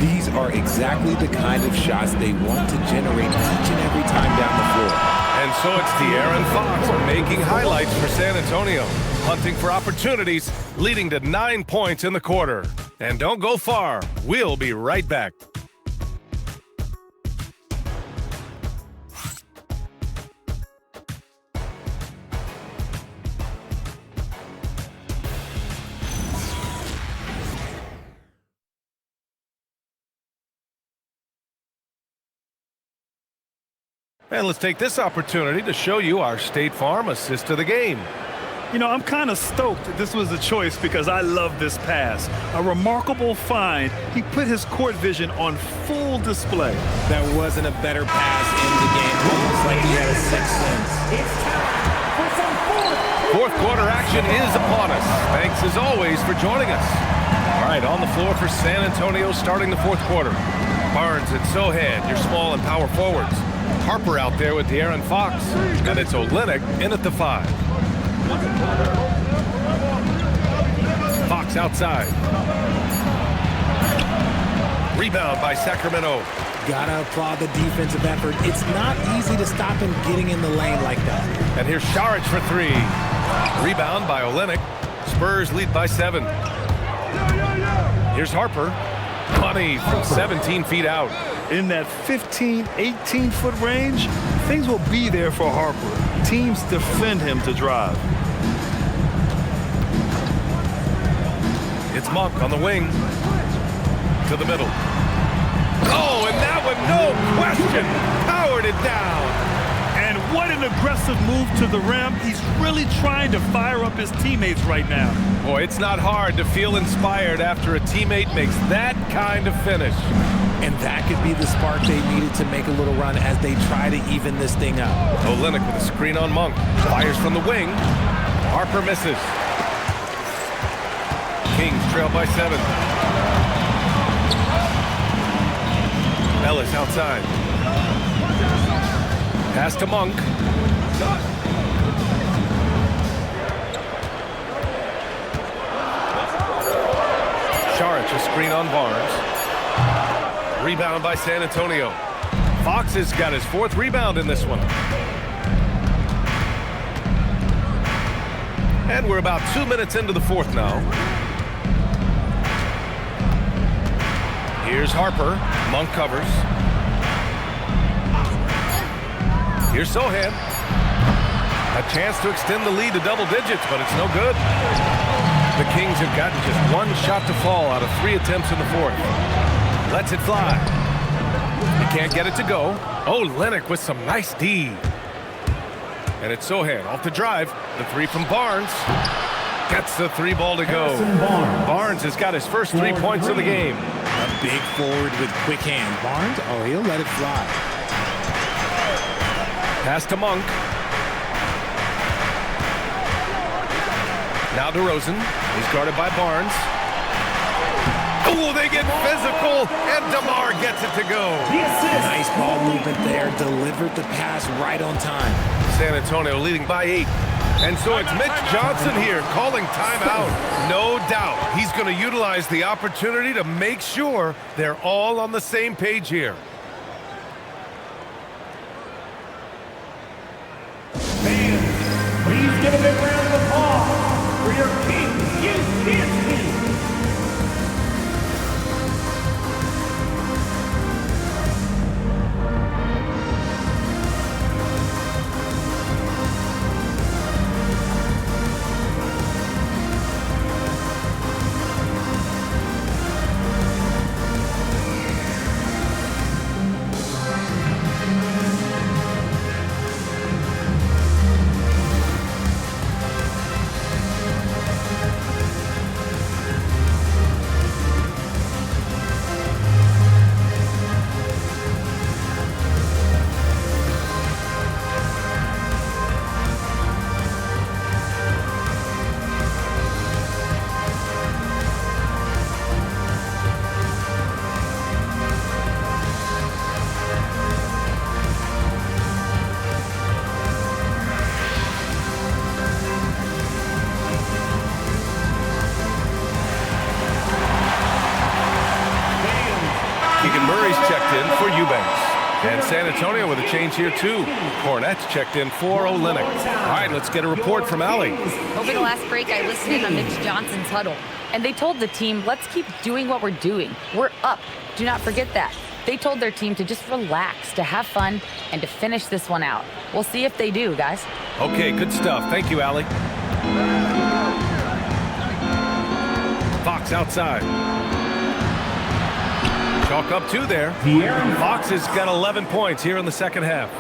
These are exactly the kind of shots they want to generate each and every time down the floor. And so it's De'Aaron Fox making highlights for San Antonio. Hunting for opportunities, leading to 9 points in the quarter. And don't go far. We'll be right back. And let's take this opportunity to show you our State Farm assist of the game. You know, I'm kind of stoked that this was a choice because I love this pass. A remarkable find. He put his court vision on full display. There wasn't a better pass in the game. Almost like he had a sixth sense. It's time for some Fourth quarter action is upon us. Thanks as always for joining us. All right, on the floor for San Antonio starting the fourth quarter. Barnes and Sohan, your small and power forwards. Harper out there with De'Aaron Fox. And it's Olynyk in at the 5. Fox outside. Rebound by Sacramento. Gotta applaud the defensive effort. It's not easy to stop him getting in the lane like that. And here's Saric for 3. Rebound by Olynyk. Spurs lead by 7. Here's Harper. Money from 17 feet out. In that 15, 18-foot range, things will be there for Harper. Teams defend him to drive. It's Monk on the wing. To the middle. Oh, and that one, no question, powered it down. And what an aggressive move to the rim. He's really trying to fire up his teammates right now. Boy, it's not hard to feel inspired after a teammate makes that kind of finish. And that could be the spark they needed to make a little run as they try to even this thing up. Olynyk with a screen on Monk. Fires from the wing. Harper misses. Kings trail by 7. Ellis outside. Pass to Monk. Saric a screen on Barnes. Rebound by San Antonio. Fox has got his 4th rebound in this one. And we're about 2 minutes into the fourth now. Here's Harper. Monk covers. Here's Sohan. A chance to extend the lead to double digits, but it's no good. The Kings have gotten just one shot to fall out of 3 attempts in the fourth. Lets it fly. He can't get it to go. Oh, Lennox with some nice D. And it's Sohan off the drive. The 3 from Barnes. Gets the 3 ball to go. Barnes has got his first 3 points of the game. A big forward with quick hands. Barnes, oh, he'll let it fly. Pass to Monk. Now DeRozan. He's guarded by Barnes. Oh, they get physical, and DeMar gets it to go. Nice ball movement there. Delivered the pass right on time. San Antonio leading by 8. And so it's Mitch Johnson here calling timeout. No doubt he's going to utilize the opportunity to make sure they're all on the same page here. Fans, please give a big round of applause for your Kings Youth team. And San Antonio with a change here, too. Cornette's checked in for Olynyk. All right, let's get a report from Allie. Over the last break, I listened in on Mitch Johnson's huddle, and they told the team, let's keep doing what we're doing. We're up. Do not forget that. They told their team to just relax, to have fun, and to finish this one out. We'll see if they do, guys. Okay, good stuff. Thank you, Allie. Fox outside. Chalk up 2 there. Fox has got 11 points here in the second half.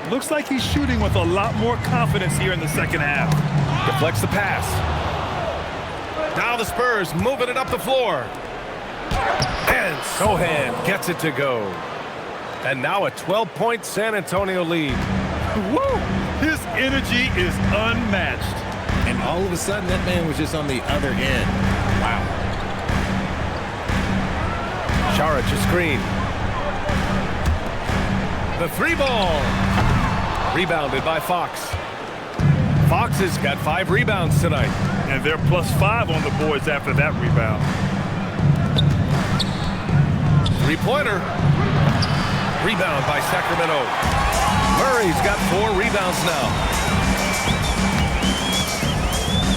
Looks like he's shooting with a lot more confidence here in the second half. Deflects the pass. Now the Spurs moving it up the floor. And Sohan gets it to go. And now a 12-point San Antonio lead. Woo! His energy is unmatched. And all of a sudden, that man was just on the other end. Wow. Saric a screen. The 3 ball. Rebounded by Fox. Fox has got 5 rebounds tonight. And they're +5 on the boards after that rebound. 3-pointer. Rebound by Sacramento. Murray's got 4 rebounds now.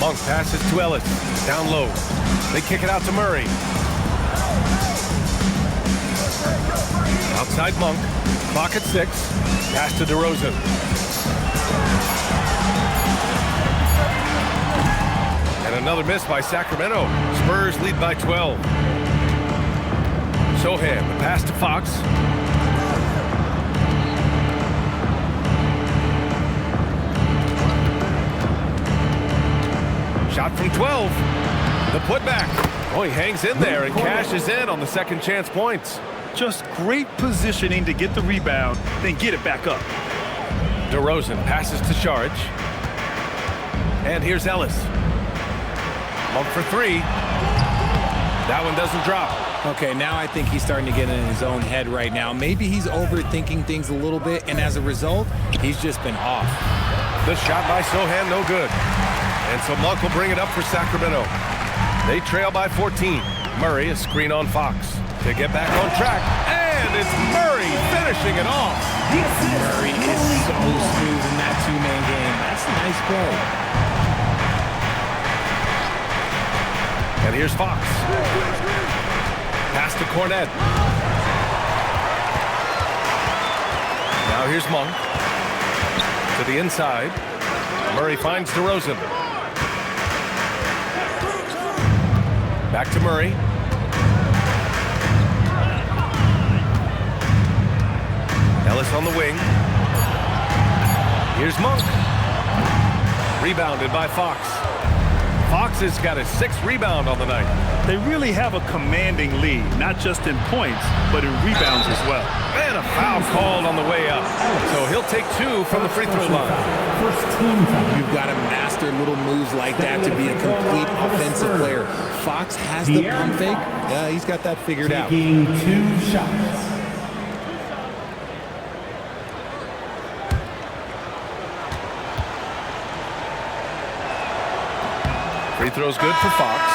Monk passes to Ellis. Down low. They kick it out to Murray. Outside Monk. Clock at 6. Pass to DeRozan. And another miss by Sacramento. Spurs lead by 12. Sohan, the pass to Fox. Shot from 12. The putback. Oh, he hangs in there and cashes in on the second chance points. Just great positioning to get the rebound, then get it back up. DeRozan passes to Saric. And here's Ellis. Monk for 3. That one doesn't drop. Okay, now I think he's starting to get in his own head right now. Maybe he's overthinking things a little bit, and as a result, he's just been off. The shot by Sohan, no good. And so Monk will bring it up for Sacramento. They trail by 14. Murray, a screen on Fox. To get back on track, and it's Murray finishing it off. Murray is so smooth in that 2-man game. That's a nice play. And here's Fox. Pass to Cornette. Now here's Monk. To the inside. Murray finds DeRozan. Back to Murray. Ellis on the wing. Here's Monk. Rebounded by Fox. Fox has got his 6th rebound on the night. They really have a commanding lead, not just in points, but in rebounds as well. And a foul called on the way up. So he'll take 2 from the free throw line. You've got to master little moves like that to be a complete offensive player. Fox has the pump fake. Yeah, he's got that figured out. Taking 2 shots. Free throw's good for Fox.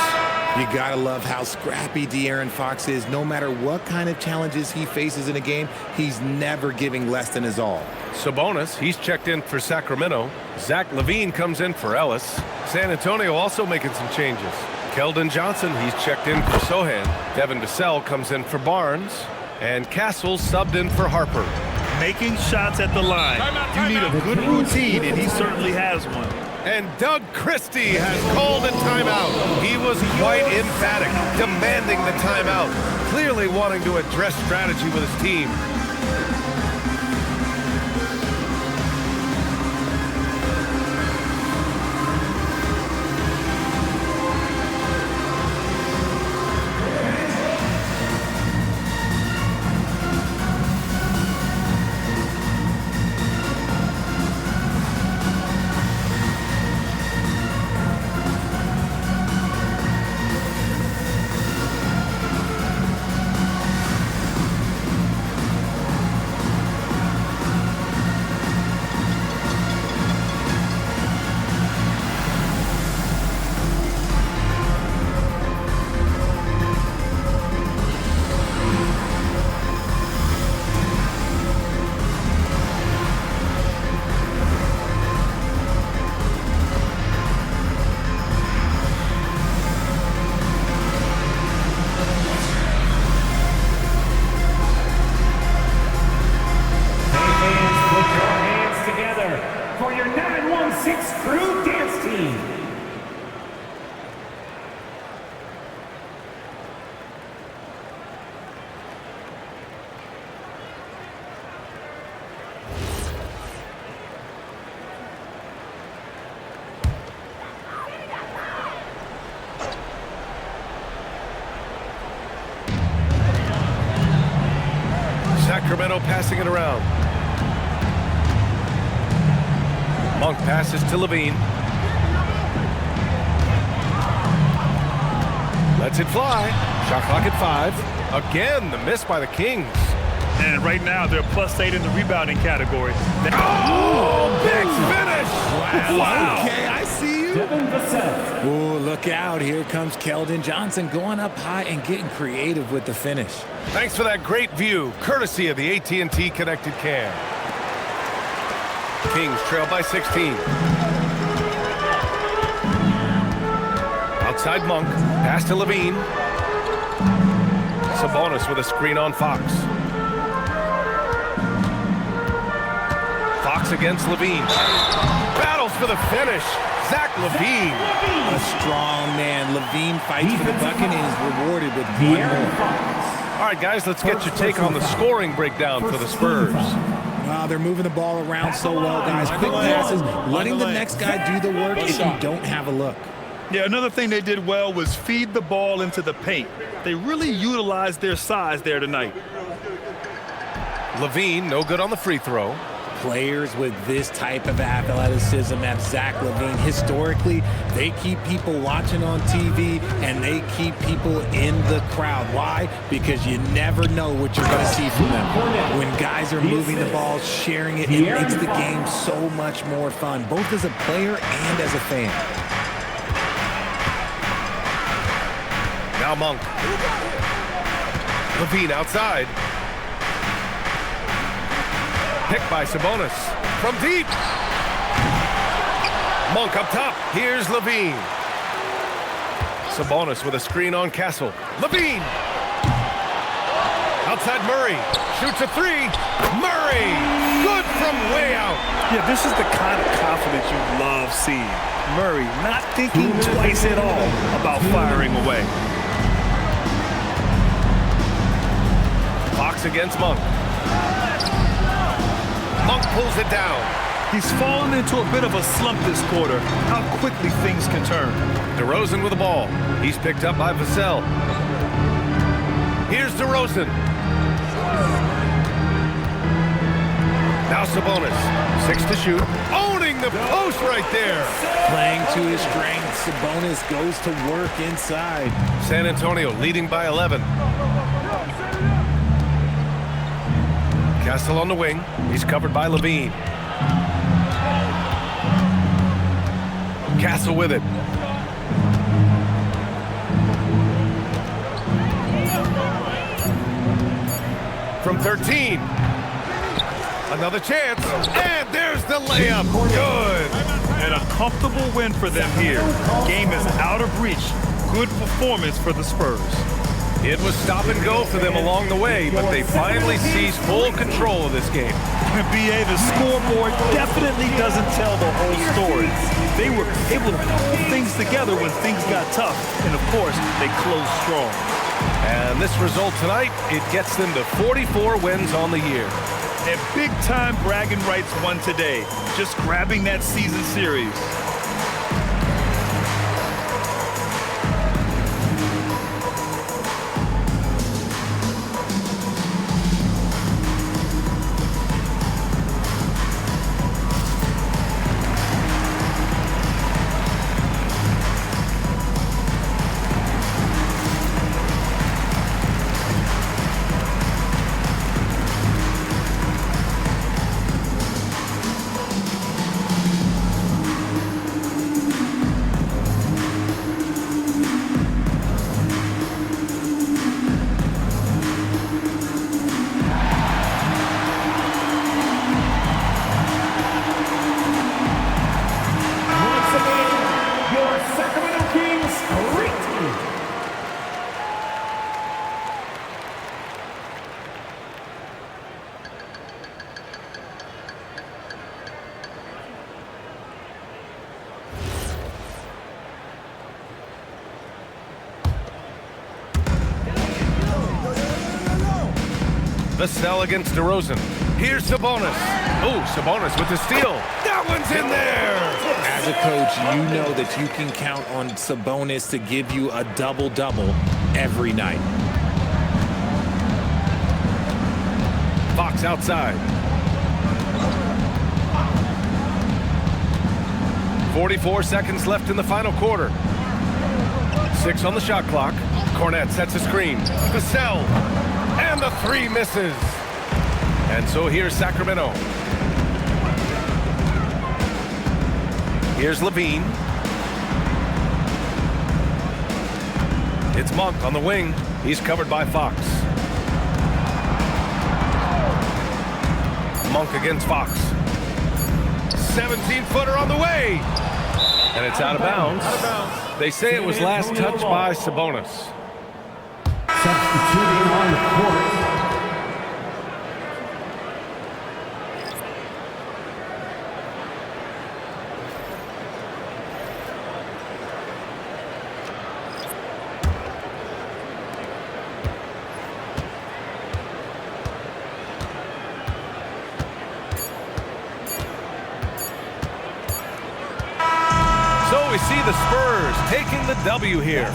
You gotta love how scrappy De'Aaron Fox is. No matter what kind of challenges he faces in a game, he's never giving less than his all. Sabonis, he's checked in for Sacramento. Zach LaVine comes in for Ellis. San Antonio also making some changes. Keldon Johnson, he's checked in for Sohan. Devin Vassell comes in for Barnes. And Castle subbed in for Harper. Making shots at the line. You need a good routine, and he certainly has one. And Doug Christie has called a timeout. He was quite emphatic, demanding the timeout, clearly wanting to address strategy with his team. Sacramento passing it around. Monk passes to LaVine. Lets it fly. Shot clock at 5. Again, the miss by the Kings. And right now, they're +8 in the rebounding category. Oh, big finish! Wow. Okay, I see you. Oh, look out. Here comes Keldon Johnson going up high and getting creative with the finish. Thanks for that great view, courtesy of the AT&T Connected Cam. Kings trail by 16. Outside Monk, pass to LaVine. Sabonis with a screen on Fox. Fox against LaVine. Battles for the finish. Zach LaVine. A strong man. LaVine fights for the bucket and is rewarded with one more. All right, guys, let's get your take on the scoring breakdown for the Spurs. They're moving the ball around so well, guys. Quick passes, letting the next guy do the work if you don't have a look. Yeah, another thing they did well was feed the ball into the paint. They really utilized their size there tonight. LaVine, no good on the free throw. Players with this type of athleticism at Zach LaVine, historically, they keep people watching on TV and they keep people in the crowd. Why? Because you never know what you're going to see from them. When guys are moving the ball, sharing it, it makes the game so much more fun, both as a player and as a fan. Now Monk. LaVine outside. Picked by Sabonis. From deep. Monk up top. Here's LaVine. Sabonis with a screen on Castle. Levine! Outside Murray. Shoots a three. Murray! Good from way out. Yeah, this is the kind of confidence you love seeing. Murray not thinking twice at all about firing away. Fox against Monk. Monk pulls it down. He's fallen into a bit of a slump this quarter. How quickly things can turn. DeRozan with the ball. He's picked up by Vassell. Here's DeRozan. Now Sabonis. 6 to shoot. Owning the post right there. Playing to his strengths, Sabonis goes to work inside. San Antonio leading by 11. Castle on the wing. He's covered by Levine. Castle with it. From 13. Another chance. And there's the layup. Good. And a comfortable win for them here. Game is out of reach. Good performance for the Spurs. It was stop and go for them along the way, but they finally seized full control of this game. BA, the scoreboard definitely doesn't tell the whole story. They were able to pull things together when things got tough, and of course, they closed strong. And this result tonight, it gets them to 44 wins on the year. And big-time bragging rights won today, just grabbing that season series. Vassell against DeRozan. Here's Sabonis. Oh, Sabonis with the steal. That one's in there. As a coach, you know that you can count on Sabonis to give you a double-double every night. Fox outside. 44 seconds left in the final quarter. 6 on the shot clock. Cornette sets a screen. Vassell. And the three misses. And so here's Sacramento. Here's Levine. It's Monk on the wing. He's covered by Fox. Monk against Fox. 17-footer on the way. And it's out of bounds. They say it was last touched by Sabonis. Substituting on the court. So we see the Spurs taking the W here.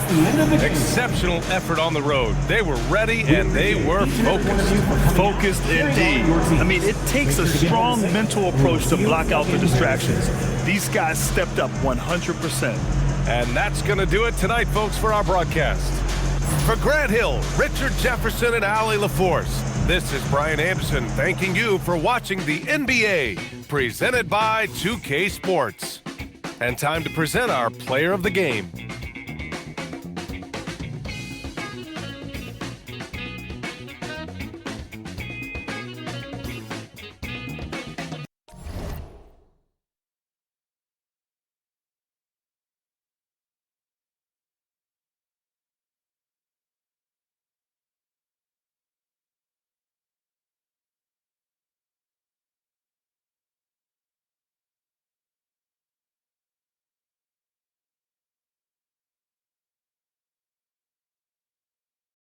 Exceptional effort on the road. They were ready and they were focused. Focused indeed. I mean, it takes a strong mental approach to block out the distractions. These guys stepped up 100%. And that's going to do it tonight, folks, for our broadcast. For Grant Hill, Richard Jefferson, and Allie LaForce, this is Brian Anderson thanking you for watching the NBA, presented by 2K Sports. And time to present our player of the game.